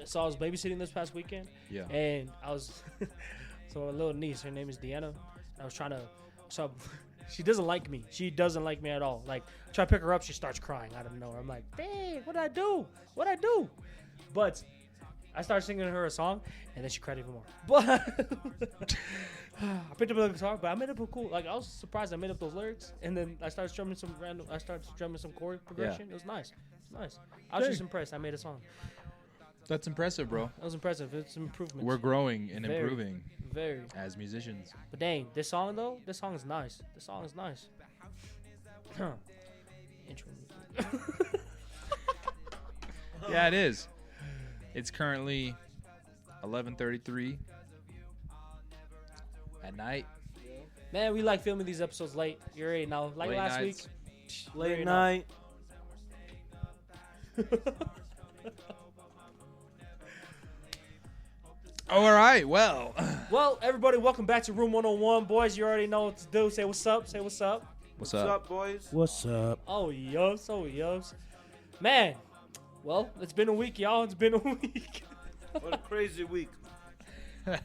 So I was babysitting this past weekend. Yeah. And I was, so a little niece, her name is Deanna. I was trying to, so she doesn't like me. She doesn't like me at all. Like, try to pick her up, she starts crying out of nowhere. I'm like, dang, what'd I do? What'd I do? But I started singing her a song, and then she cried even more. But I picked up the guitar, but I made up a cool, like, I was surprised I made up those lyrics. And then I started strumming some chord progression. It was nice. It was nice. I was just impressed. I made a song. That's impressive, bro. That was impressive. It's an improvement. We're growing and Very. improving Very. as musicians. But dang, this song is nice. This song is nice. Intro music. Yeah, it is. It's currently 11:33 at night. Man, we like filming these episodes late. You already know. Like Late last nights. week. Late night. All right. Well, Well, everybody, welcome back to Room 101. Boys, you already know what to do. Say what's up. Say what's up. what's What's up? up, boys? What's up? Oh, yubs. Oh, yubs. Man, well, it's been a week, y'all. It's been a week. What a crazy week. You're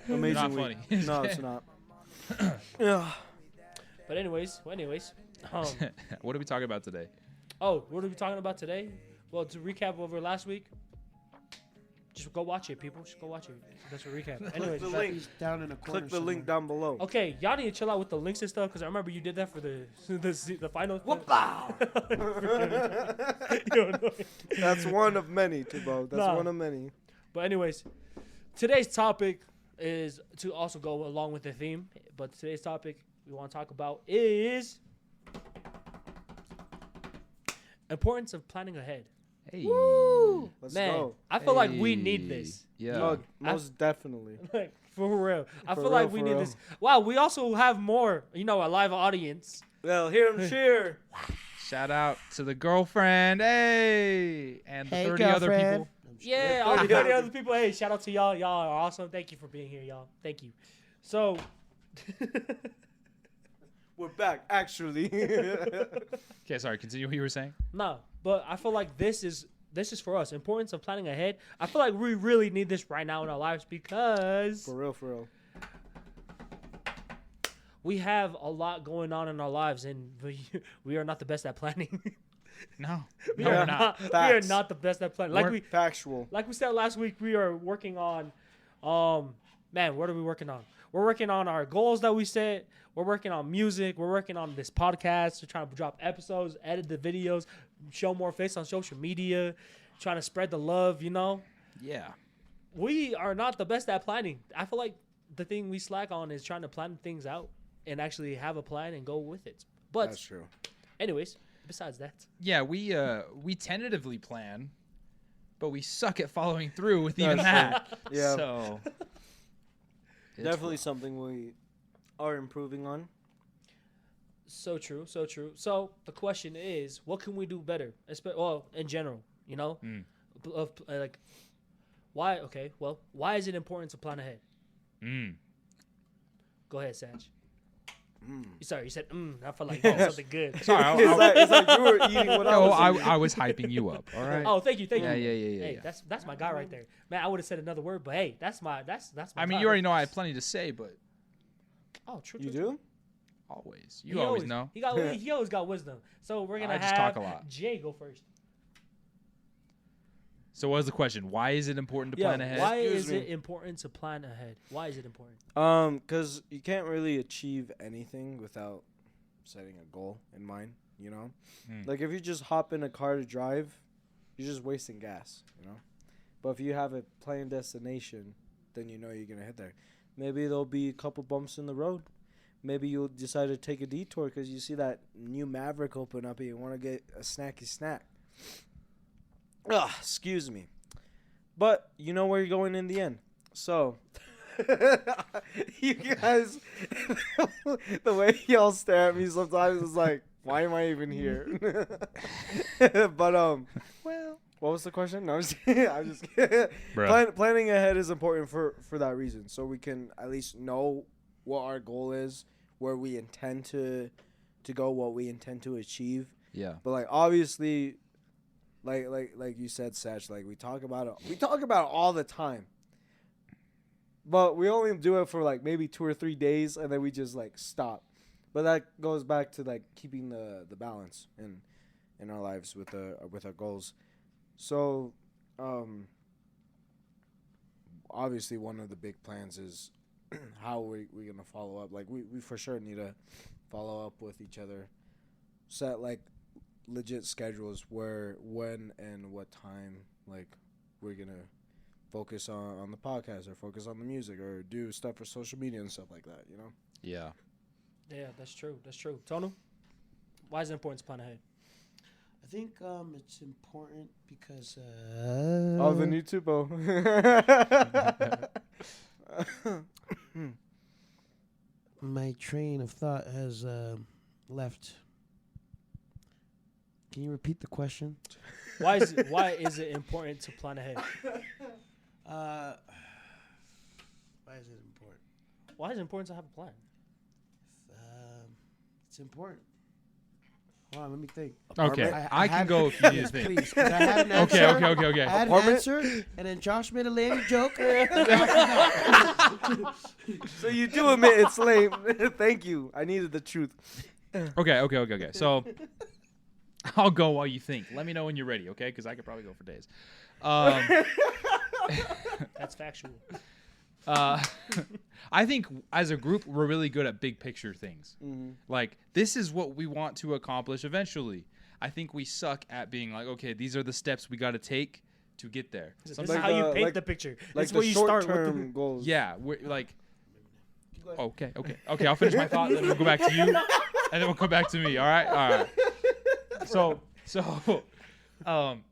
Amazing not week. funny. No, it's not. Yeah. But anyways, What are we talking about today? oh, what are we talking about today? Well, to recap over last week, just go watch it, people. Just go watch it. That's a recap. Anyways, the link. He's down in a corner. Click the link down below. okay, y'all need to chill out with the links and stuff because I remember you did that for the final. You're annoying. That's one of many, Tibo. That's Nah. one of many. But anyways, today's topic is to also go along with the theme. But today's topic we want to talk about is importance of planning ahead. Hey. Let's Man, go. I feel like we need this. Yeah. No, most definitely. Like for real, I For feel like real, we for need real. this. Wow, we also have more. A live audience. Well, hear him cheer. Shout out to the girlfriend. Hey. And the Hey, 30 other girlfriend. people. Yeah, all the 30 other people. Hey, shout out to y'all. Y'all are awesome. Thank you for being here, y'all. Thank you. So, We're back, actually. Okay, sorry. Continue what you were saying. no, but I feel like this is for us. Importance of planning ahead. I feel like we really need this right now in our lives because For real, for real. we have a lot going on in our lives, and we are not the best at planning. No. we No, are we're not. We are Facts. not the best at planning. Factual. Like we said last week, we are working on, man, what are we working on? We're working on our goals that we set. We're working on music. We're working on this podcast. We're trying to drop episodes, edit the videos, show more face on social media, trying to spread the love, Yeah. We are not the best at planning. I feel like the thing we slack on is trying to plan things out and actually have a plan and go with it. But That's true. anyways, besides that. Yeah, we tentatively plan, but we suck at following through with even That's that. Yeah. So it's Definitely something we are improving on. So true, so true. So the question is, what can we do better? Well, in general, Mm. like, why? Okay, well, why is it important to plan ahead? Mm. Go ahead, Sanj. Mm. Sorry, you said I felt like that was something good. Sorry, It's like you were eating what I No, was eating. I was hyping you up. All right. Oh, thank you. Yeah. Hey, that's my guy right there, man. I would have said another word, but hey, that's my I mean, guy. you already know I have plenty to say, but Oh, true. You true, do? always, He you always know. He always got wisdom. So we're gonna I have just talk a lot. Jay go first. So what is the question? Why is it important to plan ahead? Why Excuse is me. it important to plan ahead? Why is it important? Because you can't really achieve anything without setting a goal in mind, Mm. Like if you just hop in a car to drive, you're just wasting gas, But if you have a planned destination, then you know you're going to hit there. Maybe there'll be a couple bumps in the road. Maybe you'll decide to take a detour because you see that new Maverick open up and you want to get a snacky snack. Ugh, excuse me. But you know where you're going in the end. So, you guys, the way y'all stare at me sometimes is like, why am I even here? But, Well, what was the question? No, I'm just kidding. Planning ahead is important for that reason. So we can at least know what our goal is, where we intend to go, what we intend to achieve. yeah. But, like, obviously, like you said, Satch. Like we talk about it. We talk about it all the time. But we only do it for like maybe 2 or 3 days, and then we just like stop. But that goes back to like keeping the balance in our lives with our goals. So, obviously one of the big plans is how we're gonna follow up. Like we for sure need to follow up with each other, set like legit schedules where, when, and what time like we're gonna focus on the podcast or focus on the music or do stuff for social media and stuff like that, you know? Yeah. Yeah, that's true. That's true. Tonu, why is it important to plan ahead? I think it's important because Oh, the new Tupo. my train of thought has left. Can you repeat the question? Why is it important to plan ahead? Why is it important? Why is it important to have a plan? It's important. Hold on, let me think. Okay, I can had- go if you need to think. Please, 'cause I had an answer. Okay. I had an Apartment? answer, and then Josh made a lame joke. So you do admit it's lame. Thank you. I needed the truth. Okay. So I'll go while you think. Let me know when you're ready, okay? Because I could probably go for days. That's factual. I think as a group, we're really good at big picture things. Mm-hmm. Like, this is what we want to accomplish eventually. I think we suck at being like, okay, these are the steps we got to take to get there. This Sometimes- is Like how you the- paint like- the picture. Like It's the where you start short-term with goals. yeah, we're like, okay. I'll finish my thought, then we'll go back to you, and then we'll come back to me. All right. So,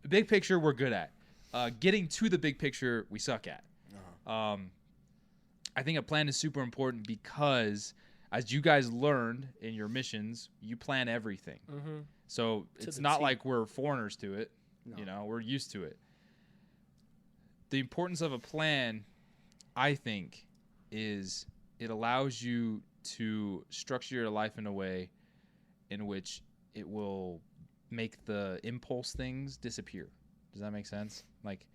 big picture, we're good at. Getting to the big picture, we suck at. I think a plan is super important because, as you guys learned in your missions, you plan everything. Mm-hmm. So To it's the not T. like we're foreigners to it. No. You know, we're used to it. The importance of a plan, I think, is it allows you to structure your life in a way in which it will make the impulse things disappear. Does that make sense? Like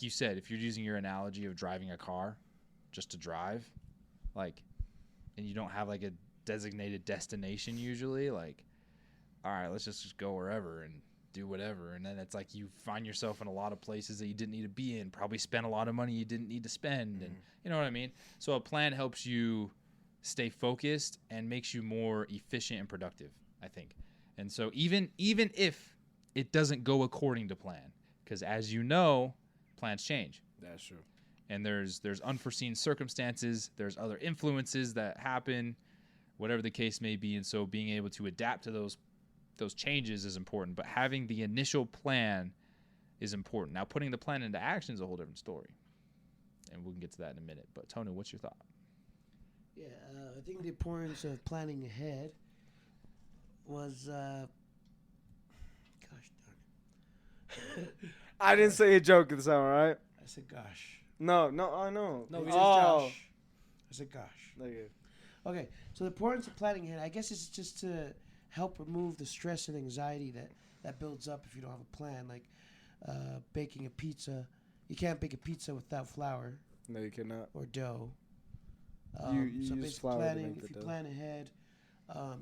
you said, if you're using your analogy of driving a car just to drive, like, and you don't have like a designated destination usually, like, all right, let's just go wherever and do whatever. And then it's like you find yourself in a lot of places that you didn't need to be in, probably spend a lot of money you didn't need to spend. And you know what I mean? So a plan helps you stay focused and makes you more efficient and productive, I think. And so even if it doesn't go according to plan, because as you know, plans change. That's true. And there's unforeseen circumstances, there's other influences that happen, whatever the case may be. And so being able to adapt to those changes is important, but having the initial plan is important. Now, putting the plan into action is a whole different story, and we can get to that in a minute. But Tony, what's your thought? Yeah, I think the importance of planning ahead was, gosh darn it. I didn't say a joke this time, all right? I said gosh. No, I know. No, You we said oh. Josh. I said gosh. Okay. Okay, so the importance of planning ahead, I guess it's just to help remove the stress and anxiety that builds up if you don't have a plan. Like baking a pizza. You can't bake a pizza without flour No, you cannot. or dough. You So use basically flour to planning, make the if you dough. plan ahead,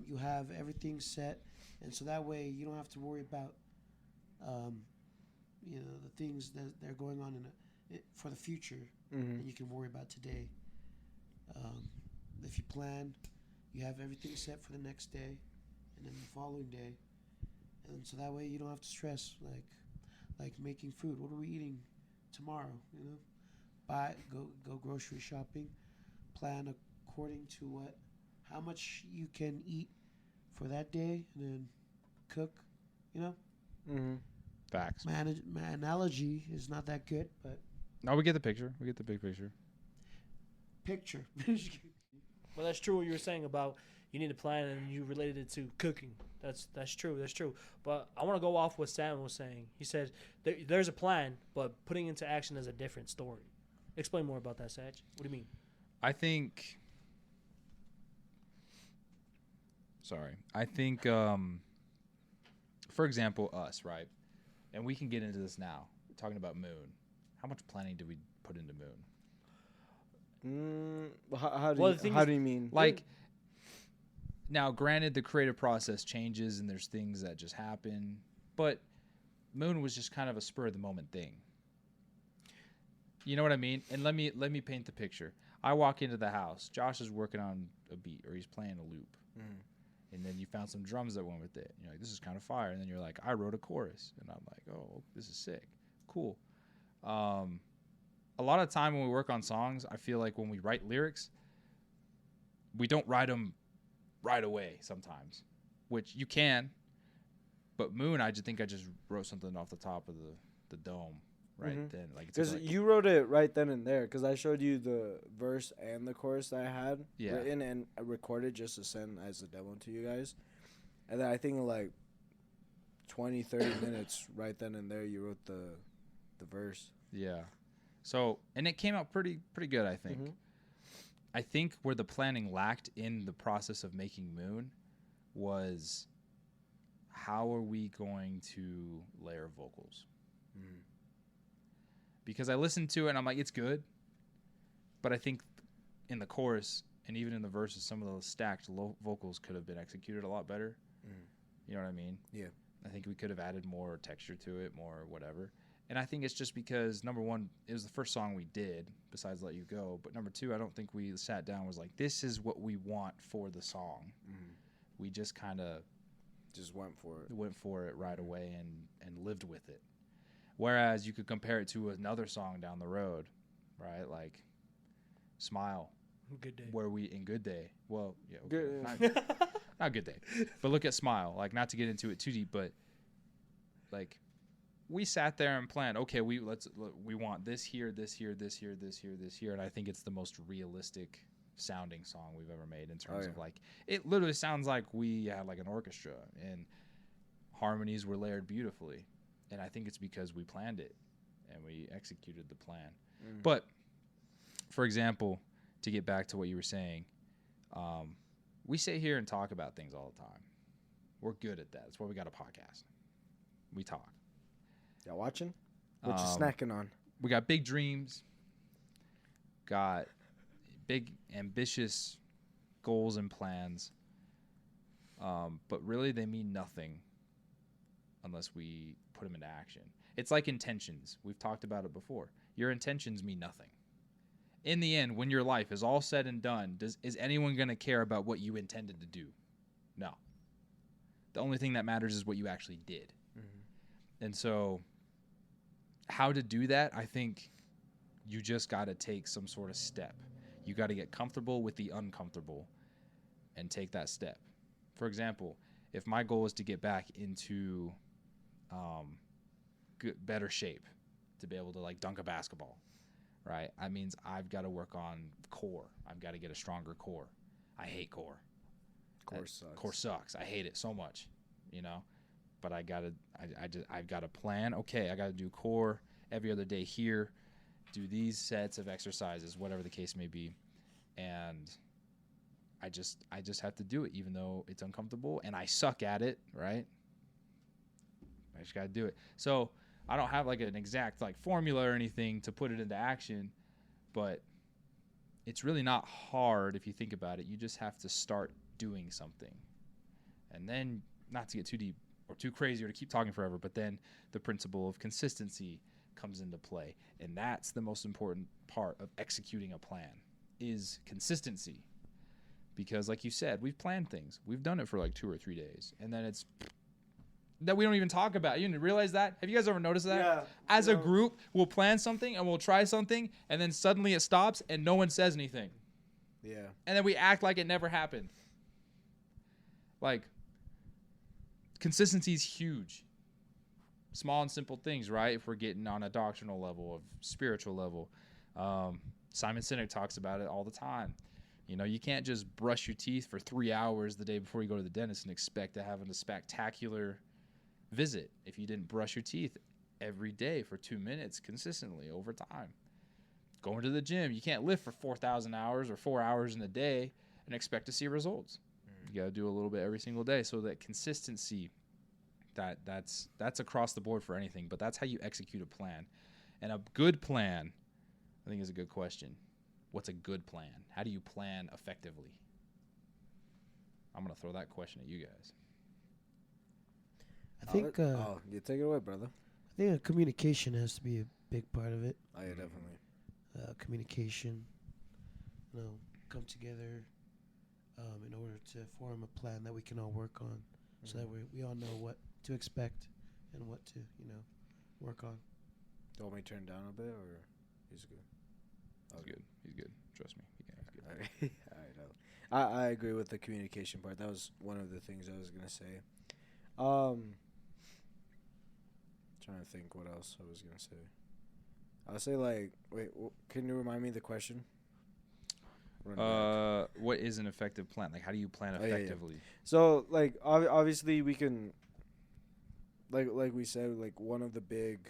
you have everything set. And so that way you don't have to worry about, the things that are going on for the future. Mm-hmm. And you can worry about today. If you plan, you have everything set for the next day, and then the following day, and so that way you don't have to stress like making food. What are we eating tomorrow? Go grocery shopping, plan according to how much you can eat for that day, and then cook. Mm-hmm. Facts. My analogy is not that good, but No, we get the picture. We get the big picture. picture. Well, that's true what you were saying about you need a plan and you related it to cooking. That's true. That's true. But I want to go off what Sam was saying. He said there's a plan, but putting into action is a different story. Explain more about that, Saj. What do you mean? I think, for example, us, right? and we can get into this now, talking about Moon. How much planning did we put into Moon? How Well, the thing is, do you mean? Like, now, granted, the creative process changes and there's things that just happen, but Moon was just kind of a spur of the moment thing. You know what I mean? And let me paint the picture. I walk into the house. Josh is working on a beat, or he's playing a loop. And then you found some drums that went with it. You're like, this is kind of fire. And then you're like, I wrote a chorus. And I'm like, oh, this is sick. Cool. A lot of time when we work on songs, I feel like when we write lyrics, we don't write them right away sometimes, which you can. But Moon, I just wrote something off the top of the dome then. Like, because you wrote it right then and there. Because I showed you the verse and the chorus that I had written and recorded just to send as a demo to you guys. And then I think in like 20, 30 minutes right then and there, you wrote the verse. Yeah. So, and it came out pretty good, I think. I think where the planning lacked in the process of making Moon was, how are we going to layer vocals? Because I listened to it and I'm like, it's good. But I think in the chorus and even in the verses, some of those stacked low vocals could have been executed a lot better. You know what I mean? Yeah. I think we could have added more texture to it, more whatever. And I think it's just because, number one, it was the first song we did besides Let You Go. But number two, I don't think we sat down and was like, this is what we want for the song. We just kind of just went for it right away and lived with it. Whereas you could compare it to another song down the road, right? Like Smile. Good Day. Where we, in Good Day. Well, yeah. Good. Not Good Day. But look at Smile. Like, not to get into it too deep, but like, we sat there and planned, okay, we want this here, this here, this here, this here, this here. And I think it's the most realistic sounding song we've ever made in terms of like, it literally sounds like we had like an orchestra and harmonies were layered beautifully. And I think it's because we planned it and we executed the plan. But for example, to get back to what you were saying, we sit here and talk about things all the time. We're good at that. That's why we got a podcast. We talk. Y'all watching? What you snacking on? We got big dreams. Got big, ambitious goals and plans. But really, they mean nothing unless we put them into action. It's like intentions. We've talked about it before. Your intentions mean nothing. In the end, when your life is all said and done, is anyone going to care about what you intended to do? No. The only thing that matters is what you actually did. And so, how to do that, I think you just got to take some sort of step. You got to get comfortable with the uncomfortable and take that step. For example, if my goal is to get back into better shape to be able to like dunk a basketball, right? That means I've got to work on core. I've got to get a stronger core. I hate core. Core sucks. I hate it so much, you know. But I've got to plan. Okay, I got to do core every other day here, do these sets of exercises, whatever the case may be, and I just have to do it, even though it's uncomfortable and I suck at it, right? I just got to do it. So I don't have like an exact like formula or anything to put it into action, but it's really not hard if you think about it. You just have to start doing something, and then, not to get too deep or too crazy or to keep talking forever, but then the principle of consistency comes into play. And that's the most important part of executing a plan, is consistency. Because like you said, we've planned things. We've done it for like 2 or 3 days. And then it's that we don't even talk about. You didn't realize that? Have you guys ever noticed that? Yeah. As a group, we'll plan something and we'll try something, and then suddenly it stops and no one says anything. Yeah. And then we act like it never happened. Like, consistency is huge. Small and simple things, right? If we're getting on a doctrinal level, of spiritual level. Simon Sinek talks about it all the time. You know, you can't just brush your teeth for 3 hours the day before you go to the dentist and expect to have a spectacular visit if you didn't brush your teeth every day for 2 minutes consistently over time. Going to the gym, you can't lift for 4,000 hours or 4 hours in a day and expect to see results. You got to do a little bit every single day. So that consistency That's across the board for anything, but that's how you execute a plan. And a good plan, I think, is a good question. What's a good plan? How do you plan effectively? I'm going to throw that question at you guys. I think you take it away, brother. I think communication has to be a big part of it. Oh, yeah, definitely. Communication, come together in order to form a plan that we can all work on, so that we all know what to expect and what to work on. Do you want me to turn down a bit, or he's good? He's good. Trust me. He's good. All right. I agree with the communication part. That was one of the things I was gonna say. Trying to think what else I was gonna say. I'll say can you remind me the question? What is an effective plan? Like, how do you plan effectively? Yeah. So, obviously we can, like we said, one of the big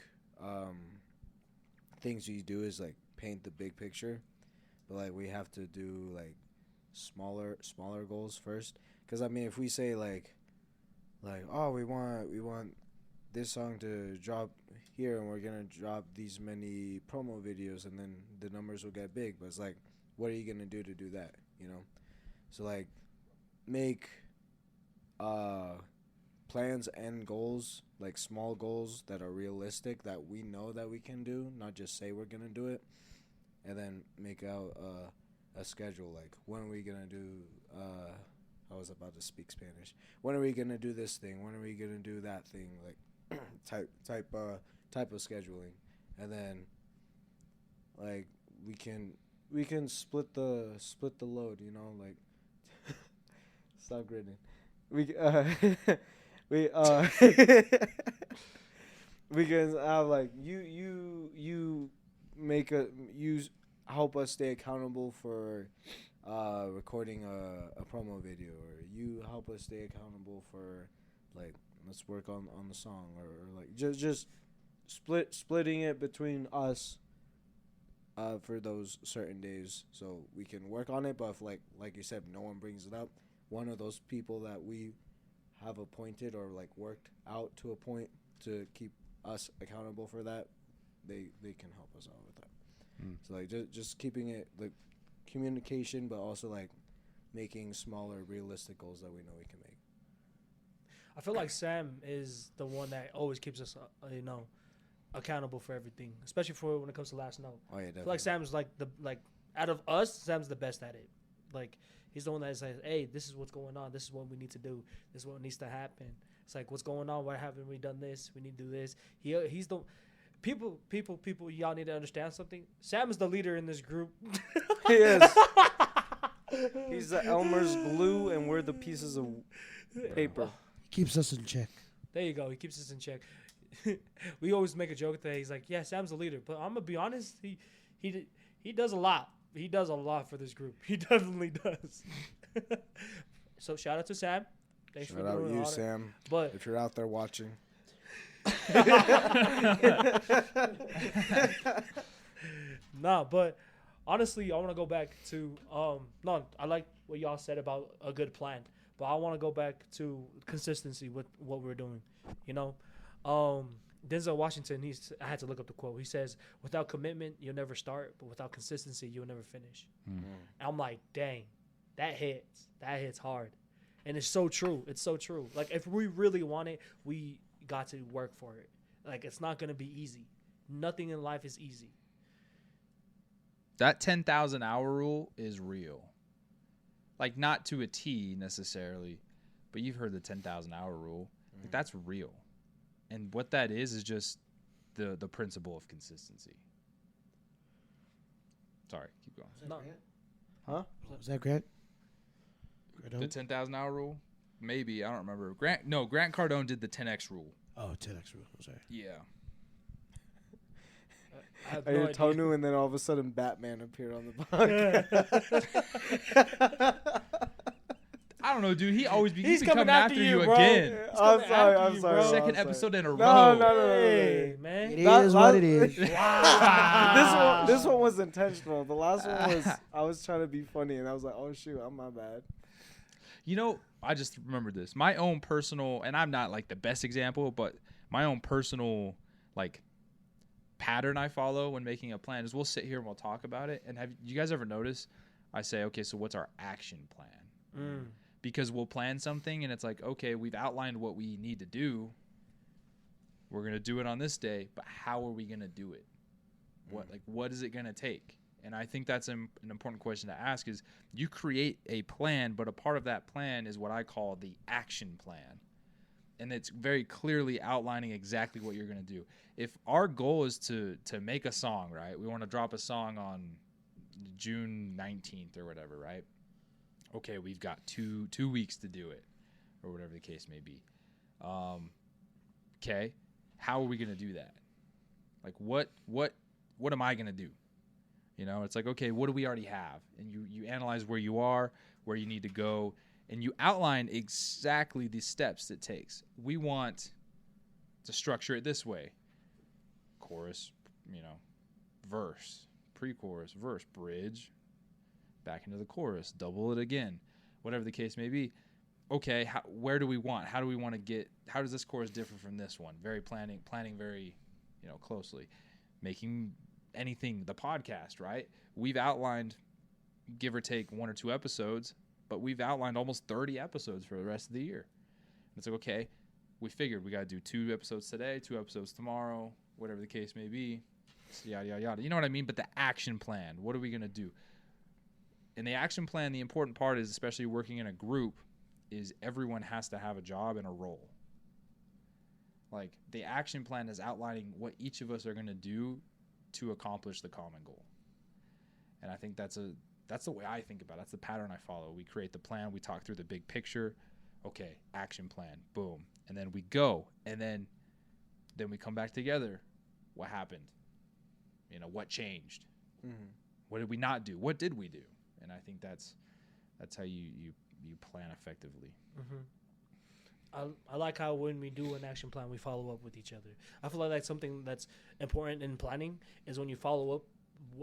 things we do is paint the big picture, but we have to do smaller goals first. Because I mean, if we say oh, we want this song to drop here, and we're gonna drop these many promo videos, and then the numbers will get big. But it's what are you gonna do to do that? So make plans and goals, small goals that are realistic, that we know that we can do, not just say we're gonna do it, and then make out a schedule. When are we gonna do? I was about to speak Spanish. When are we gonna do this thing? When are we gonna do that thing? Type of scheduling, and then we can split the load. Stop grinning. We we can have you make you help us stay accountable for recording a promo video, or you help us stay accountable for let's work on the song, or just splitting it between us for those certain days, so we can work on it. But if like you said, no one brings it up, one of those people that we have appointed or worked out to a point to keep us accountable for that, they can help us out with that. So just keeping it communication, but also making smaller realistic goals that we know we can make. I feel like Sam is the one that always keeps us, accountable for everything, especially for when it comes to Last Note. Oh yeah, definitely. I feel like Sam's out of us, Sam's the best at it. He's the one that says, "Hey, this is what's going on. This is what we need to do. This is what needs to happen." It's what's going on? Why haven't we done this? We need to do this. He's the people. Y'all need to understand something. Sam is the leader in this group. He is. He's the Elmer's glue, and we're the pieces of paper. Keeps us in check. There you go. He keeps us in check. We always make a joke that he's yeah, Sam's the leader, but I'm gonna be honest, he does a lot. He does a lot for this group. He definitely does. So shout out to Sam. Thanks shout for out doing you, all that. Sam. But if you're out there watching, nah. But honestly, I want to go back to no. I like what y'all said about a good plan, but I want to go back to consistency with what we're doing. Denzel Washington, I had to look up the quote. He says, "Without commitment, you'll never start, but without consistency, you'll never finish." And I'm like, dang, that hits. That hits hard. And it's so true. It's so true. If we really want it, we got to work for it. It's not going to be easy. Nothing in life is easy. That 10,000 hour rule is real. Not to a T necessarily, but you've heard the 10,000 hour rule. That's real. And what that is just the principle of consistency. Sorry, keep going. Was that Grant? huh? Was that Grant? The 10,000 hour rule? Maybe. I don't remember. Grant Cardone did the 10X rule. Oh, 10X rule. I'm sorry. Yeah. I have I no hear idea. Tonu, and then all of a sudden Batman appeared on the podcast. I don't know, dude. He always He's he's been coming coming after after you, you bro. again. He's I'm coming sorry. after I'm you, sorry. bro. Second I'm episode in a row. No. Hey, man. It That- is what that- it is. This one was intentional. The last one was I was trying to be funny, and I was like, "Oh shoot, I'm my bad." I just remembered this. My own personal, and I'm not like the best example, but my own personal like pattern I follow when making a plan is we'll sit here and we'll talk about it. And have you guys ever noticed? I say, okay, so what's our action plan? Because we'll plan something and it's like, okay, we've outlined what we need to do. We're going to do it on this day, but how are we going to do it? What is it going to take? And I think that's an important question to ask is you create a plan, but a part of that plan is what I call the action plan. And it's very clearly outlining exactly what you're going to do. If our goal is to make a song, right? We want to drop a song on June 19th or whatever, right? Okay, we've got two weeks to do it or whatever the case may be. Okay, how are we going to do that? Like what am I going to do? You know, it's like, okay, what do we already have? And you analyze where you are, where you need to go, and you outline exactly the steps it takes. We want to structure it this way. Chorus, verse, pre-chorus, verse, bridge, back into the chorus, double it again, whatever the case may be. Okay, where do we want? How do we want to get? How does this chorus differ from this one? Very planning very, closely. Making anything, the podcast, right? We've outlined, give or take 1 or 2 episodes, but we've outlined almost 30 episodes for the rest of the year. It's like, okay, we figured we got to do 2 episodes today, 2 episodes tomorrow, whatever the case may be, yada, yada, yada. You know what I mean? But the action plan, what are we going to do? And the action plan, the important part is, especially working in a group, is everyone has to have a job and a role. Like, the action plan is outlining what each of us are going to do to accomplish the common goal. And I think that's the way I think about it. That's the pattern I follow. We create the plan. We talk through the big picture. Okay, action plan. Boom. And then we go. And then we come back together. What happened? What changed? Mm-hmm. What did we not do? What did we do? And I think that's how you plan effectively. Mm-hmm. I like how when we do an action plan, we follow up with each other. I feel like that's something that's important in planning is when you follow up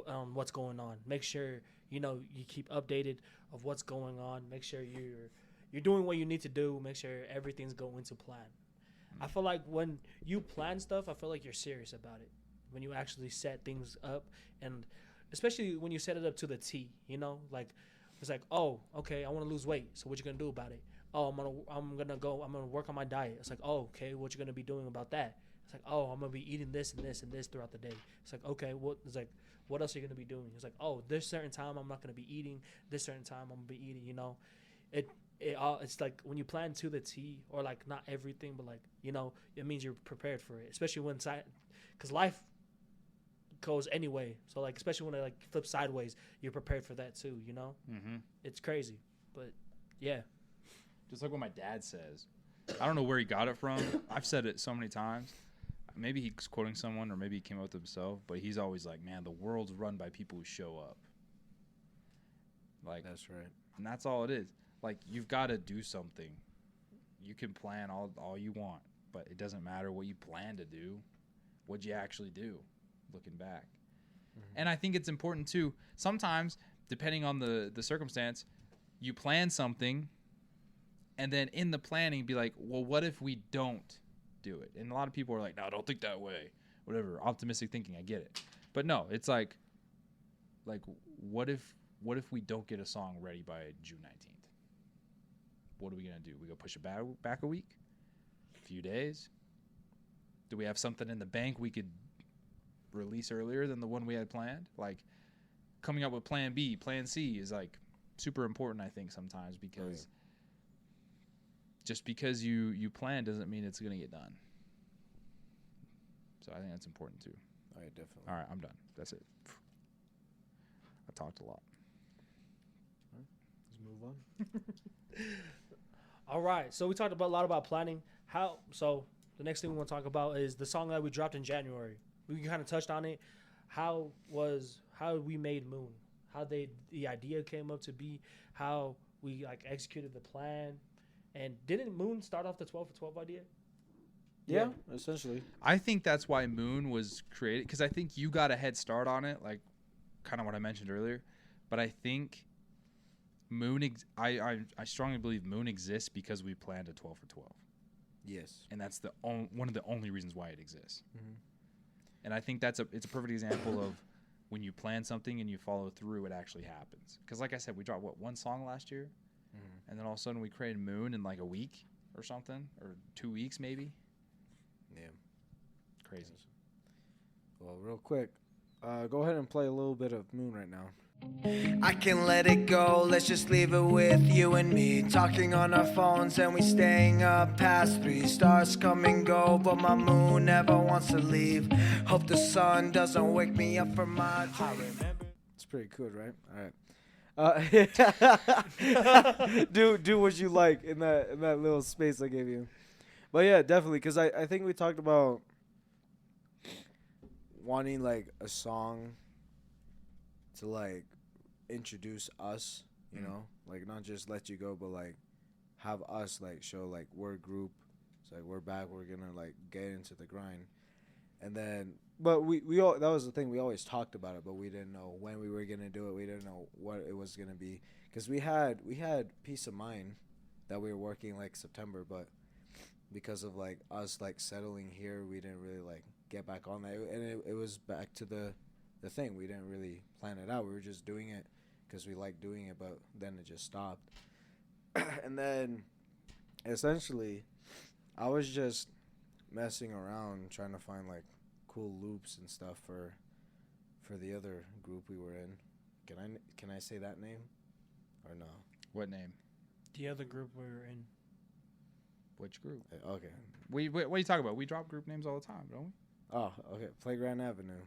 on what's going on. Make sure you keep updated of what's going on. Make sure you're doing what you need to do. Make sure everything's going to plan. I feel like when you plan stuff, I feel like you're serious about it. When you actually set things up, and especially when you set it up to the T, like it's like, oh, okay, I want to lose weight. So what you gonna do about it? Oh, I'm gonna work on my diet. It's like, oh, okay, what you gonna be doing about that? It's like, oh, I'm gonna be eating this and this and this throughout the day. It's like, okay, what else are you gonna be doing? It's like, oh, this certain time I'm not gonna be eating. This certain time I'm gonna be eating. It's like when you plan to the T, or like not everything, but like it means you're prepared for it. Especially when because life goes anyway. So like, especially when it like flips sideways, you're prepared for that too. Mm-hmm. It's crazy, but yeah. Just like what my dad says. I don't know where he got it from. I've said it so many times. Maybe he's quoting someone, or maybe he came up with it himself, but he's always like, man, the world's run by people who show up. Like, That's right. and that's all it is. Like, you've got to do something. You can plan all you want, but it doesn't matter what you plan to do. What'd you actually do, looking back? Mm-hmm. And I think it's important, too. Sometimes, depending on the circumstance, you plan something, and then in the planning, be like, well, what if we don't do it? And a lot of people are like, no, don't think that way. Whatever, optimistic thinking, I get it. But no, it's like what if we don't get a song ready by June 19th? What are we going to do? We go push it back a week? A few days? Do we have something in the bank we could release earlier than the one we had planned? Like, coming up with plan B, plan C is like super important, I think, sometimes, because just because you plan doesn't mean it's going to get done. So I think that's important too. Oh, yeah, definitely. All right, I'm done. That's it. I talked a lot. Let's move on. All right, so we talked a lot about planning. So the next thing we want to talk about is the song that we dropped in January. We kind of touched on it. How we made Moon? How the idea came up to be? How we like executed the plan? And didn't Moon start off the 12 for 12 idea? Yeah, essentially. I think that's why Moon was created, because I think you got a head start on it, like kind of what I mentioned earlier. But I think I strongly believe moon exists because we planned a 12 for 12, Yes. and that's one of the only reasons why it exists. Mhm. And I think it's a perfect example of when you plan something and you follow through, it actually happens. Because like I said, we dropped one song last year, and then all of a sudden we created Moon in like a week or something, or 2 weeks maybe. Yeah. Crazy. Well, real quick, go ahead and play a little bit of Moon right now. I can let it go, let's just leave it with you and me. Talking on our phones and we staying up past 3. Stars come and go, but my moon never wants to leave. Hope the sun doesn't wake me up from my dream. It's pretty good, right? All right. Do what you like in that little space I gave you. But yeah, definitely, because I think we talked about wanting like a song to like introduce us, you know, like not just let you go, but like have us like show like we're a group. It's like we're back, we're gonna like get into the grind. And then but we all, that was the thing, we always talked about it, but we didn't know when we were gonna do it. We didn't know what it was gonna be, because we had peace of mind that we were working like September, but because of like us like settling here, we didn't really like get back on that, and it was back to the thing. We didn't really plan it out. We were just doing it because we liked doing it, but then it just stopped. And then essentially I was just messing around trying to find like cool loops and stuff for the other group we were in. Can I say that name or no? What name? The other group we were in. Which group? Okay. What are you talking about? We drop group names all the time, don't we? Oh, okay. Playground Avenue.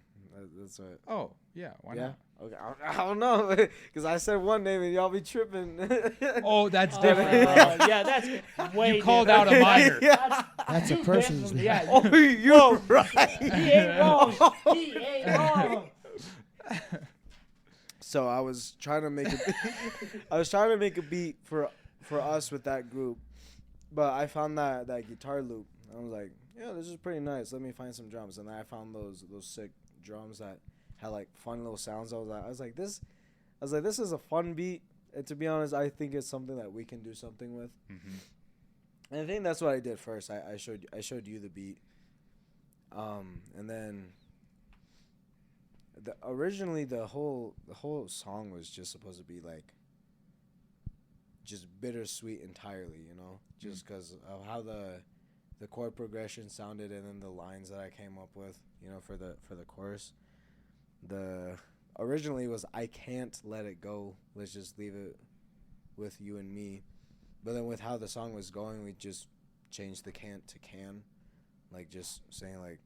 That's what. Oh, yeah. Why Yeah. not? Okay. I don't know, because I said one name and y'all be tripping. Oh, that's Oh, different. yeah, that's way You called different. out a minor. Yeah. That's a person's name. Yeah, Oh, you're right. he ain't wrong. He ain't wrong. So I was trying to make a beat for us with that group, but I found that guitar loop. I was like, yeah, this is pretty nice. Let me find some drums, and then I found those sick drums that had like fun little sounds. I was like, this is a fun beat. And to be honest, I think it's something that we can do something with. Mm-hmm. And I think that's what I did first. I showed you the beat, and then originally the whole song was just supposed to be like just bittersweet entirely, you know, just because of how the chord progression sounded, and then the lines that I came up with, you know, for the chorus. Originally was I can't let it go. Let's just leave it with you and me. But then with how the song was going, we just changed the can't to can. Like just saying like,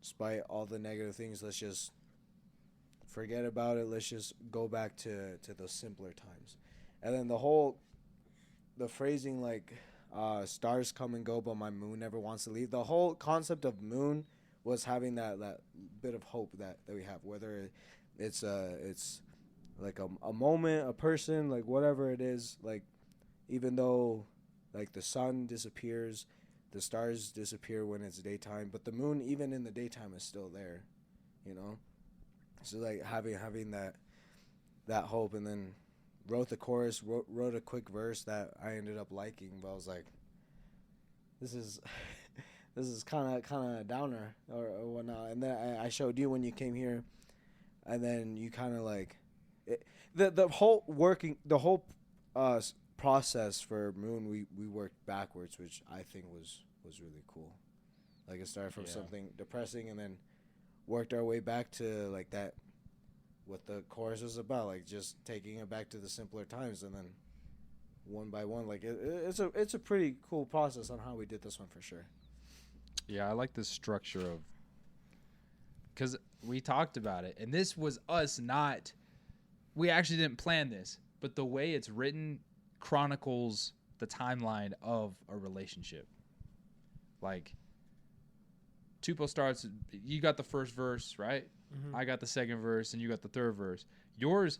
despite all the negative things, let's just forget about it. Let's just go back to those simpler times. And then the phrasing like, stars come and go, but my moon never wants to leave. The whole concept of moon was having that bit of hope that we have, whether it's like a moment, a person, like whatever it is, like even though like the sun disappears, the stars disappear when it's daytime, but the moon even in the daytime is still there, you know. So like having that hope, and then wrote the chorus, wrote a quick verse that I ended up liking, but I was like, this is kind of a downer or whatnot. And then I showed you when you came here, and then you kind of like the whole process for Moon. We worked backwards, which I think was really cool. Like it started from something depressing, and then worked our way back to like that. What the chorus was about, like just taking it back to the simpler times, and then one by one, like it's a pretty cool process on how we did this one for sure. Yeah, I like the structure of, because we talked about it, and this was us not, we actually didn't plan this, but the way it's written chronicles the timeline of a relationship. Like, Tupo starts, you got the first verse, right? Mm-hmm. I got the second verse, and you got the third verse. Yours,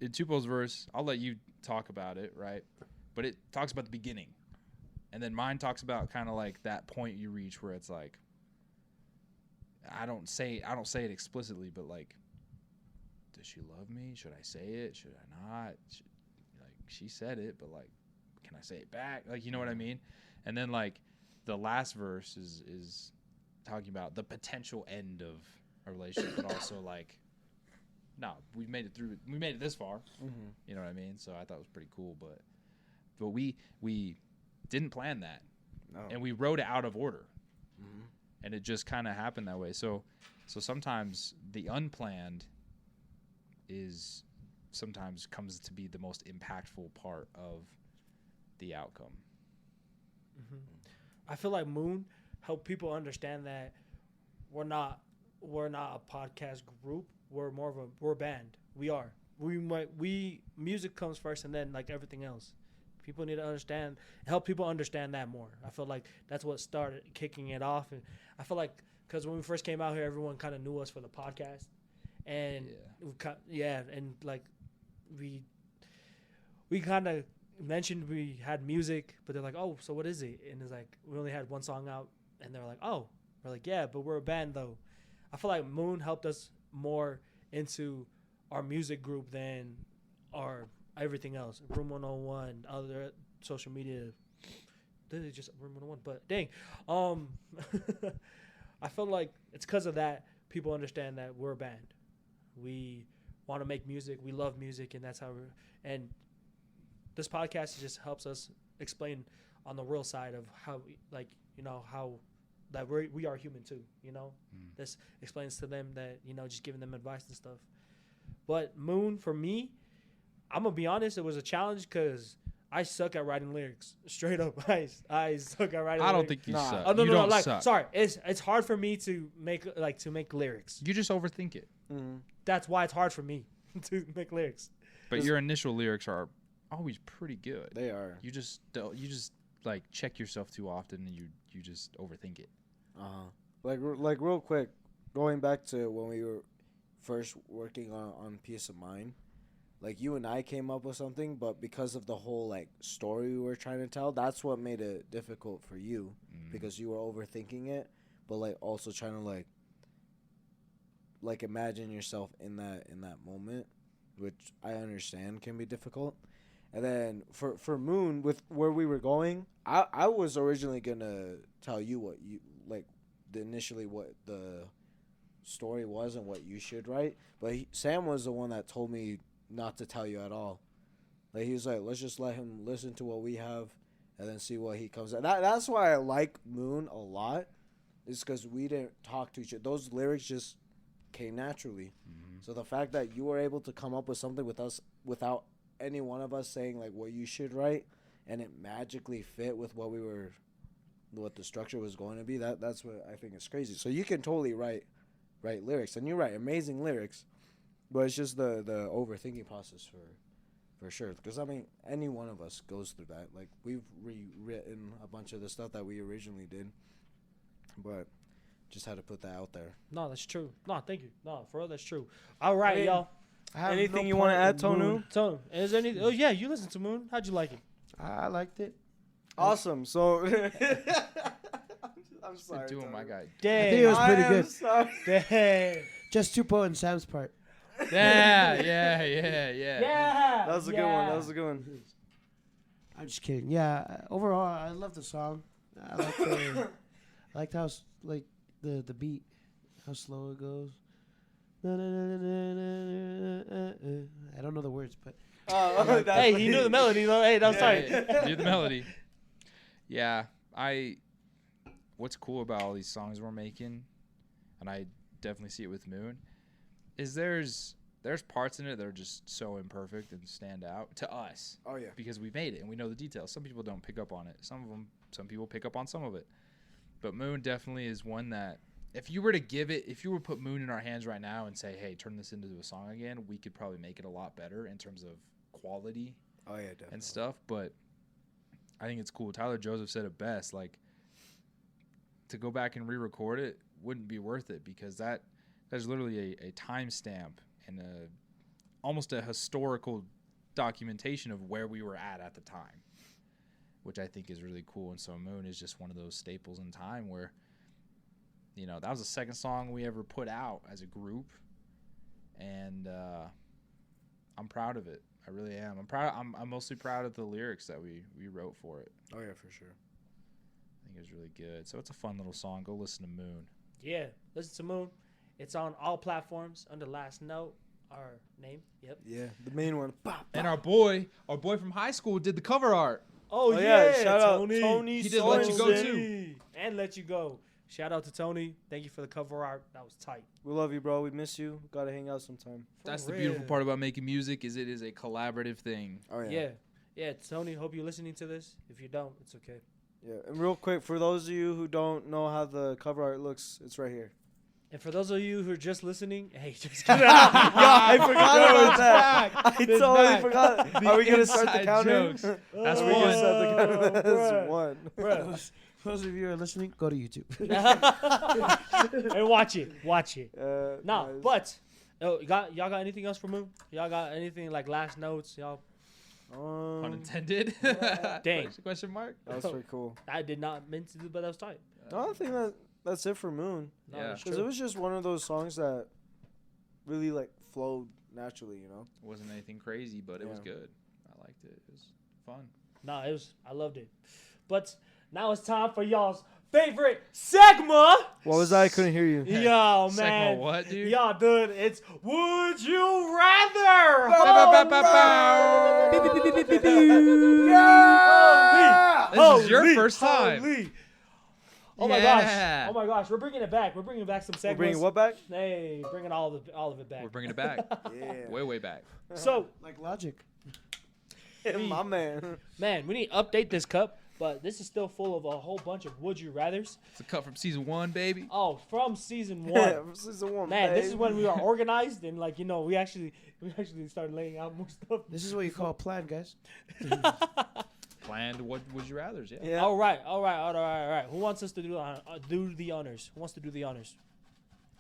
in Tupo's verse, I'll let you talk about it, right? But it talks about the beginning. And then mine talks about kind of like that point you reach where it's like, I don't say it explicitly, but like, does she love me? Should I say it? Should I not? she said it, but like, can I say it back? Like, you know what I mean? And then like the last verse is talking about the potential end of a relationship, but also like, no, we made it this far. Mm-hmm. You know what I mean? So I thought it was pretty cool, but we didn't plan that, No. and we wrote it out of order, Mm-hmm. and it just kind of happened that way. So sometimes the unplanned sometimes comes to be the most impactful part of the outcome. I feel like Moon helped people understand that we're not a podcast group. We're more of we're a band. We music comes first and then like everything else. People need to help people understand that more. I feel like that's what started kicking it off. And I feel like because when we first came out here, everyone kind of knew us for the podcast. And and like we kind of mentioned we had music, but they're like, oh, so what is it? And it's like we only had one song out, and they're like, oh, we're like, yeah, but we're a band though. I feel like Moon helped us more into our music group than our everything else. Room 101, other social media. This is just Room 101, but dang, I feel like it's because of that people understand that we're a band. We want to make music. We love music, and that's how we're. And this podcast just helps us explain on the real side of how, like, you know, how that we are human too. You know, this explains to them that, you know, just giving them advice and stuff. But Moon, for me, I'm gonna be honest, it was a challenge because I suck at writing lyrics. Straight up, I suck at writing. I don't lyrics. think you Nah. suck. Oh no, you no, don't like suck. sorry, it's hard for me to make lyrics. You just overthink it. Mm-hmm. That's why it's hard for me to make lyrics. But your initial lyrics are always pretty good. They are. You just like check yourself too often, and you just overthink it. Like real quick, going back to when we were first working on Peace of Mind, like you and I came up with something, but because of the whole like story we were trying to tell, that's what made it difficult for you because you were overthinking it, but like also trying to like imagine yourself in that moment, which I understand can be difficult. And then for Moon, with where we were going, I was originally gonna tell you what you like, initially what the story was and what you should write. But Sam was the one that told me not to tell you at all. Like he was like, let's just let him listen to what we have, and then see what he comes at. That's why I like Moon a lot, is because we didn't talk to each other. Those lyrics just came naturally. So the fact that you were able to come up with something with us without any one of us saying like what you should write, and it magically fit with what the structure was going to be, that's what I think is crazy. So you can totally write lyrics, and you write amazing lyrics, but it's just the overthinking process for sure. Because I mean, any one of us goes through that. Like we've rewritten a bunch of the stuff that we originally did, but just had to put that out there. No, that's true. No, thank you. No, for real, that's true. All right, Hey, y'all. I have Anything no you want to part add, in Tonu? Moon. So, is there any? Oh yeah, you listen to Moon. How'd you like it? I liked it. Awesome. So I'm sorry. Doing Tonu. my guy. Dang. think it was pretty I am good. sorry. Dang. Just Tupo and Sam's part. Yeah. Yeah. That was a good one. That was a good one. I'm just kidding. Yeah, overall, I love the song. I like I liked how like the beat, how slow it goes. I don't know the words, but Hey, he knew the melody though. Hey, I'm sorry. Do the melody. Yeah, what's cool about all these songs we're making, and I definitely see it with Moon, is there's parts in it that are just so imperfect and stand out to us. Oh yeah. Because we made it and we know the details. Some people don't pick up on it. Some people pick up on some of it. But Moon definitely is one that if you were to put Moon in our hands right now and say, hey, turn this into a song again, we could probably make it a lot better in terms of quality Oh yeah, definitely. and stuff. But I think it's cool. Tyler Joseph said it best. Like, to go back and re-record it wouldn't be worth it because that is literally a timestamp and almost a historical documentation of where we were at the time, which I think is really cool. And so Moon is just one of those staples in time where, you know, that was the second song we ever put out as a group, and I'm proud of it. I really am. I'm proud. I'm mostly proud of the lyrics that we wrote for it. Oh yeah, for sure. I think it was really good. So it's a fun little song. Go listen to Moon. Yeah, listen to Moon. It's on all platforms under Last Note. Our name. Yep. Yeah, the main one. And our boy from high school did the cover art. Oh, Oh, yeah, yeah, shout out Tony. Tony He did Let You Go, Sorensen. too. And Let You Go. Shout out to Tony. Thank you for the cover art. That was tight. We love you, bro. We miss you. Gotta hang out sometime. That's the For beautiful real. part about making music is it is a collaborative thing. Oh yeah. Yeah. Yeah, Tony, hope you're listening to this. If you don't, it's okay. Yeah. And real quick, for those of you who don't know how the cover art looks, it's right here. And for those of you who are just listening, hey, just kidding. I forgot Yo, about it's that. back. I It's totally back. forgot. The Are we gonna start the inside counter? jokes. That's Are we gonna one. start the counter? bruh. That's one. Bruh. For those of you who are listening, go to YouTube. And watch it. Watch it. No, No, but y'all got anything else for Moon? Y'all got anything like last notes? Y'all, Pun intended. Dang. Question mark. that was pretty cool. I did not mean to do, but that was tight. No, I think that's it for Moon. No, Yeah. it's Because it true. was just one of those songs that really like flowed naturally, you know. Wasn't anything crazy, but it was Yeah. good. I liked it. It was fun. No, it was. I loved it. But now it's time for y'all's favorite segment. What was that? I couldn't hear you. Yo, Segment man. what, dude? Yo, dude, it's Would You Rather? This is your first time. Holy. Oh my gosh. Yeah. Oh my gosh. We're bringing it back. We're bringing back some We're segments. bringing what back? Hey, bringing all of it back. We're bringing it back. Yeah. Way back. So, Like Logic. My man. man, we need to update this cup, but this is still full of a whole bunch of Would You Rathers. It's a cut from season 1, baby. Oh, from season 1. Season one, Man, this is babe. when we are organized and like, we actually started laying out more stuff. This is what you call a plan, guys. Planned what would you rather? Yeah. Yeah. All right. Who wants us to do the honors? Who wants to do the honors?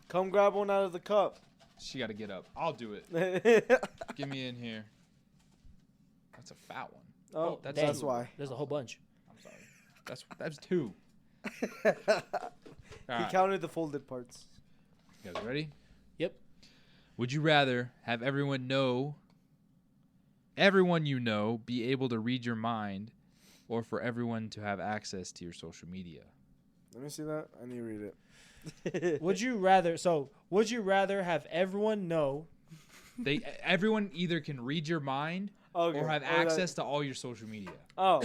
Come grab one out of the cup. She got to get up. I'll do it. Get me in here. That's a fat one. Oh, that's that's two. why. There's a whole bunch. I'm sorry. That's 2. He Alright. counted the folded parts. You guys ready? Yep. Would you rather have everyone you know be able to read your mind, or for everyone to have access to your social media? Let me see that. I need to read it. Would you rather have everyone know? Everyone either can read your mind Okay. or have Oh, that- access to all your social media. Oh,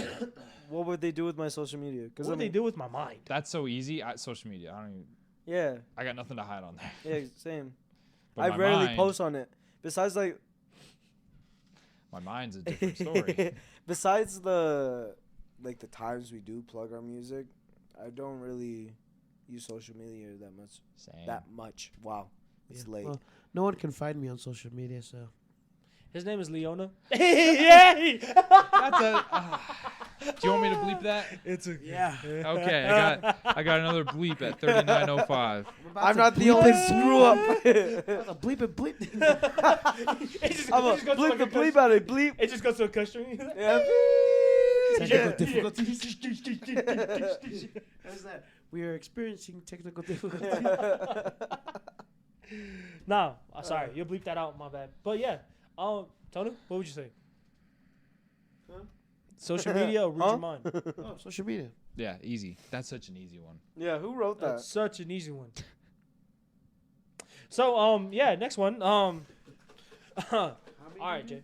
what would they do with my social media? Because What do they do with my mind? That's so easy. Social media. I don't even. Yeah, I got nothing to hide on there. yeah, same. But I my rarely mind- post on it. Besides, like, My mind's a different story. besides the times we do plug our music, I don't really use social media that much. Same. That much. Wow, it's Yeah. late. Well, no one can find me on social media, so. His name is Leona. Yeah. That's a. Do you want me to bleep that? It's a Yeah. Okay, I got another bleep at 3905. I'm not the only screw up. Bleep it, bleep. It just, I'm a it just goes to bleep like the a bleep cuss- out of bleep. It just goes to a cuss string. Yeah. Technical Yeah. difficulties. How's that? We are experiencing technical difficulties. No, sorry, you'll bleep that out. My bad. But yeah, Tony, what would you say? Huh? Social media or read Huh? your mind? Oh, social media. Yeah, easy. That's such an easy one. Yeah, who wrote that? That's such an easy one. So yeah, next one. All right, Jay.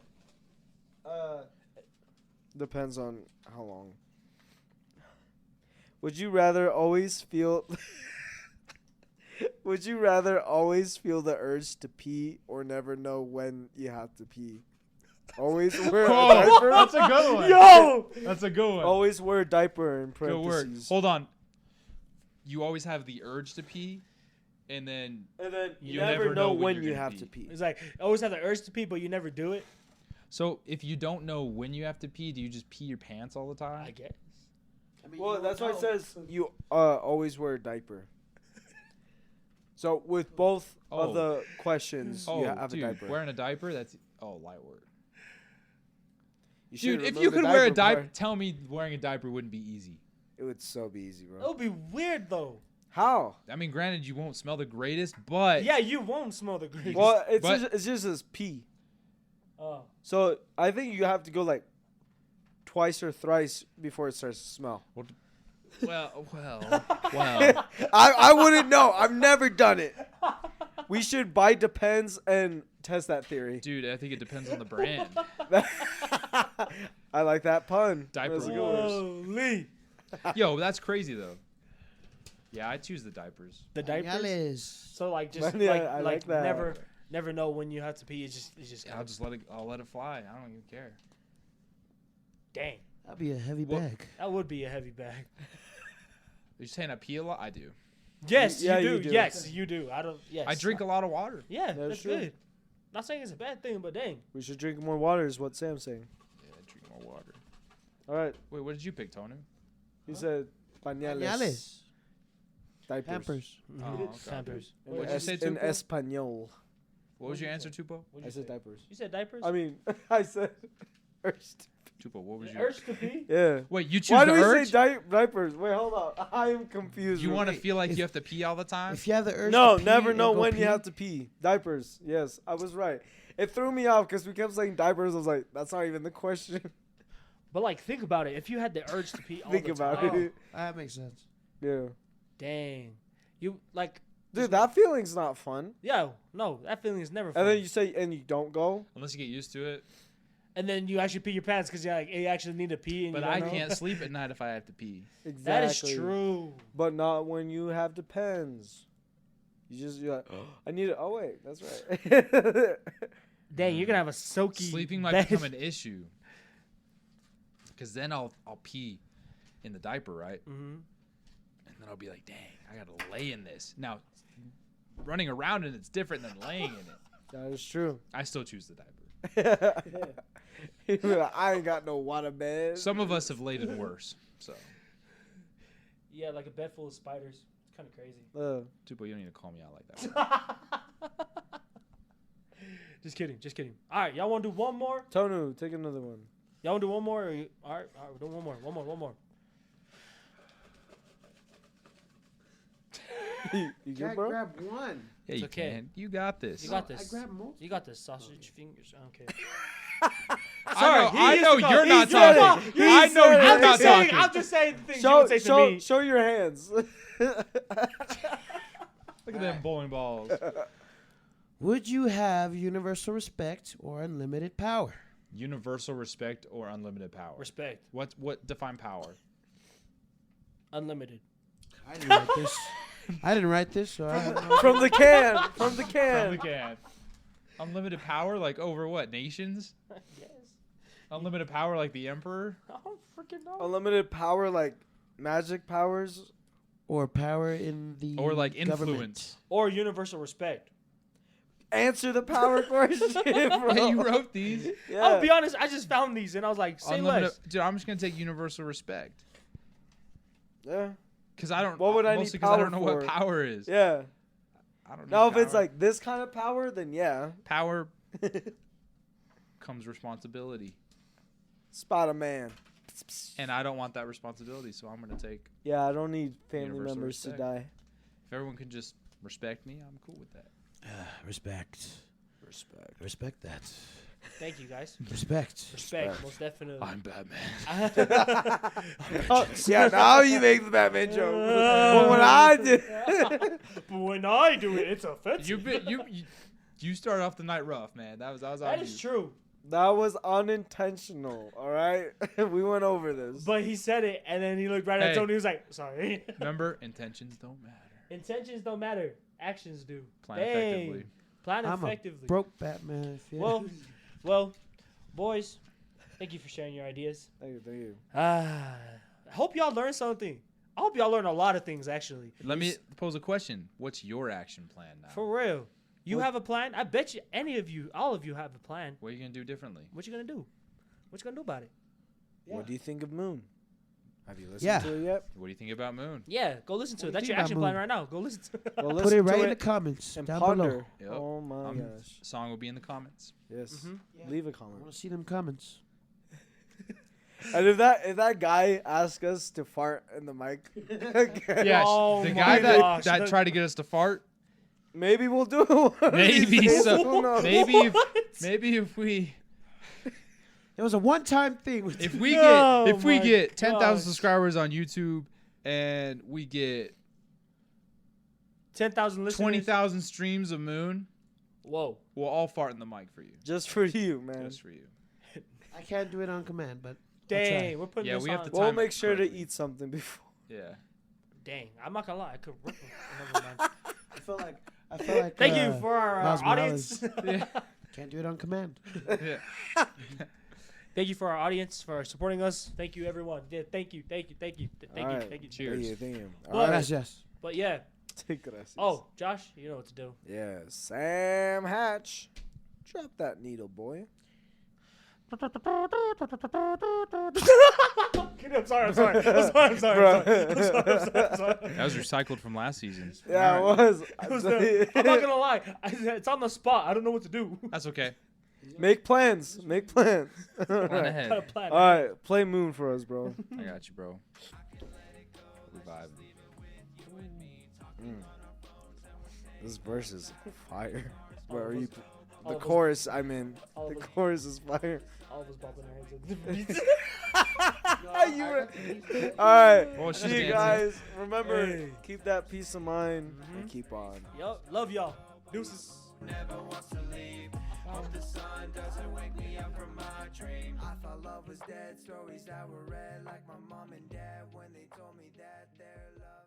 Depends on how long. Would you rather always feel Would you rather always feel the urge to pee or never know when you have to pee? Always wear a diaper? That's a good one. Yo, That's a good one. Always wear a diaper in Good work. parentheses. Hold on. You always have the urge to pee, and then And then You never know when you're you gonna have pee. to pee. it's like I always have the urge to pee, but you never do it. so if you don't know when you have to pee, do you just pee your pants all the time? I guess. I mean, Well, you that's why won't it know. says you always wear a diaper. So with both of Oh. the questions, Oh, you have dude, a diaper. wearing a diaper? That's light work. You Dude, should if remove you the could wear a diaper, part. tell me wearing a diaper wouldn't be easy. It would so be easy, bro. It would be weird though. How? I mean, granted, you won't smell the greatest, but Yeah, you won't smell the grease. Well, But- it's just as pee. Oh. So I think you have to go like twice or thrice before it starts to smell. Well. I wouldn't know. I've never done it. We should buy Depends and test that theory. Dude, I think it depends on the brand. I like that pun. Diaper That's a good wars. one. Holy. Yo, that's crazy though. Yeah, I choose the diapers. The diapers. Pañales. So like just Yeah, like I like like that. never know when you have to pee. It's just I'll just I'll let it fly. I don't even care. dang. That'd be a heavy What- bag. That would be a heavy bag. You're saying I pee a lot? I do. Yes, Yeah, you you do. do. Yes, you do. I don't. Yes. I drink a lot of water. Yeah, That's that's true. good. Not saying it's a bad thing, but dang. We should drink more water is what Sam's saying. Yeah, I drink more water. All right. Wait, what did you pick, Tony? He said pañales. Pañales. Diapers. Pampers. Oh, okay. Pampers. In, What'd you say, in Tupo? Espanol. What was your answer, Tupo? What'd I you said say? diapers. You said diapers. I mean, I said first. Tupo, what was The your? urge to pee. Yeah. Wait, you choose Why the do we urge? say diapers? Wait, hold on. I'm confused. You want to Wait, feel like if- you have to pee all the time? If you have the urge No, to pee never and know go when pee, you have to pee. Diapers. Yes, I was right. It threw me off because we kept saying diapers. I was like, that's not even the question. But like, think about it. If you had the urge to pee all Think the about time, it. That makes sense. Yeah. dang, you like, Dude, that feeling's not fun. yeah, no, that feeling is never fun. And then you say, and you don't go. Unless you get used to it. And then you actually pee your pants because you're like, you actually need to pee. And But you don't I know. can't sleep at night if I have to pee. Exactly. That is true. But not when you have Depends. You're like, I need it. Oh, wait, that's right. Dang, you're gonna have a soaky. Sleeping might bed. become an issue. Because then I'll pee in the diaper, right? Mhm. And then I'll be like, dang, I gotta lay in this. Now, running around in it's different than laying in it. That is true. I still choose the diaper. He'd be like, I ain't got no water bed. Some of us have laid in worse. So, Yeah, like a bed full of spiders. It's kind of crazy. Tupo, you don't need to call me out like that. Just kidding, just kidding. All right, y'all want to do one more? Tonu, take another one. Y'all want to do one more? All right, we're doing one more. You good, Can't bro? grab one. Yeah, It's you okay. can. You got this. You got I this. grab multiple. You got this. Sausage fingers. Okay. I he know used to you're go- not he said talking. it. He I know said it. you're I'm not just saying. talking. I'm just saying the things you would say to me. Show your hands. Look at them bowling balls. Would you have universal respect or unlimited power? Universal respect or unlimited power? Respect. What define power? Unlimited. I didn't write this. I didn't write this, so I have no From the can. From the From can. the can. Unlimited power, like over what nations? Yes. Unlimited power, like the emperor. I don't freaking know. Unlimited power, like magic powers. or power in the Or like government. influence. Or universal respect. Answer the power question, bro. Yeah, you wrote these. Yeah. I'll be honest. I just found these and I was like, say Unlimited, less. dude. I'm just gonna take universal respect Yeah. because I don't. What would I mostly need 'cause I don't power know what for? power is. Yeah. I don't. Now, need if it's power. like this kind of power, then yeah. power comes responsibility, Spider Man. and I don't want that responsibility, so I'm gonna take. Yeah, I don't need family Universal members to respect. die. If everyone can just respect me, I'm cool with that. Respect. Respect. Respect that. Thank you guys. Respect. Respect, most definitely. I'm Batman. Oh, yeah, now you make the Batman joke. But when I did, But when I do it, it's offensive. You started off the night rough, man. That was on That you. is true. that was unintentional. All right, we went over this. But he said it, and then he looked right at Hey. Tony. He was like, "Sorry." Remember, intentions don't matter. Intentions don't matter. Actions do. Plan Dang. effectively. Plan I'm effectively. a broke Batman. If you Well, boys, thank you for sharing your ideas. Thank you. I hope y'all learned something. I hope y'all learned a lot of things, actually. Let me pose a question. What's your action plan now? For real. You have a plan? I bet you all of you have a plan. What are you gonna do differently? What you gonna do? What you gonna do about it? What do you think of Moon? Have you listened Yeah. to it yet? What do you think about Moon? Yeah, go listen to it. What do That's you your think action about plan Moon? right now. Go listen to it. Well, Put listen it right to in the comments and down ponder. below. Yep. Oh my Um, gosh. Song will be in the comments. Yes. Mhm. Leave a I comment. want to see them comments. And if that guy asks us to fart in the mic, Yeah, Oh the my guy gosh. that tried to get us to fart. maybe we'll do it. one of these Maybe days, so. who knows? Maybe if we It was a one-time thing. With If we Oh get my 10,000 gosh. subscribers on YouTube and we get 10,000 listeners. 20,000 streams of Moon, Whoa. we'll all fart in the mic for you. Just for you, man. Just for you. I can't do it on command, but Dang, we're putting Yeah, this we have on. to We'll time it make sure to correctly. eat something before. Yeah. Dang, I'm not gonna lie. I could rip them. Never mind. I feel like. Thank you for our Miles audience. Yeah. Can't do it on command. Yeah. Thank you for our audience for supporting us. Thank you, everyone. Yeah, thank you. Thank you. Alright. Thank you. Cheers. Thank you. Well, All right. Gracias. But yeah. Gracias. Oh, Josh, you know what to do. Yeah, Sam Hatch. Drop that needle, boy. I'm sorry. I'm sorry. I'm sorry. That was recycled from last season. Yeah, All right. it was. It was I'm not gonna lie. It's on the spot. I don't know what to do. That's okay. Make plans. Make plans. Plan Got a ahead. plan. All right, play Moon for us, bro. I got you, bro. Revive. This verse is fire. All of Where you? us- all The of us- chorus, I mean, all the of us- chorus is fire. All of us bobbing our heads at the beats. You were- All right, Oh, she's see you dancing. guys. Remember, Hey. keep that peace of mind and keep on. Yo, love y'all. Deuces. Never wants to leave. Hope the sun doesn't wake me up from my dream. I thought love was dead. Stories that were read like my mom and dad when they told me that their love.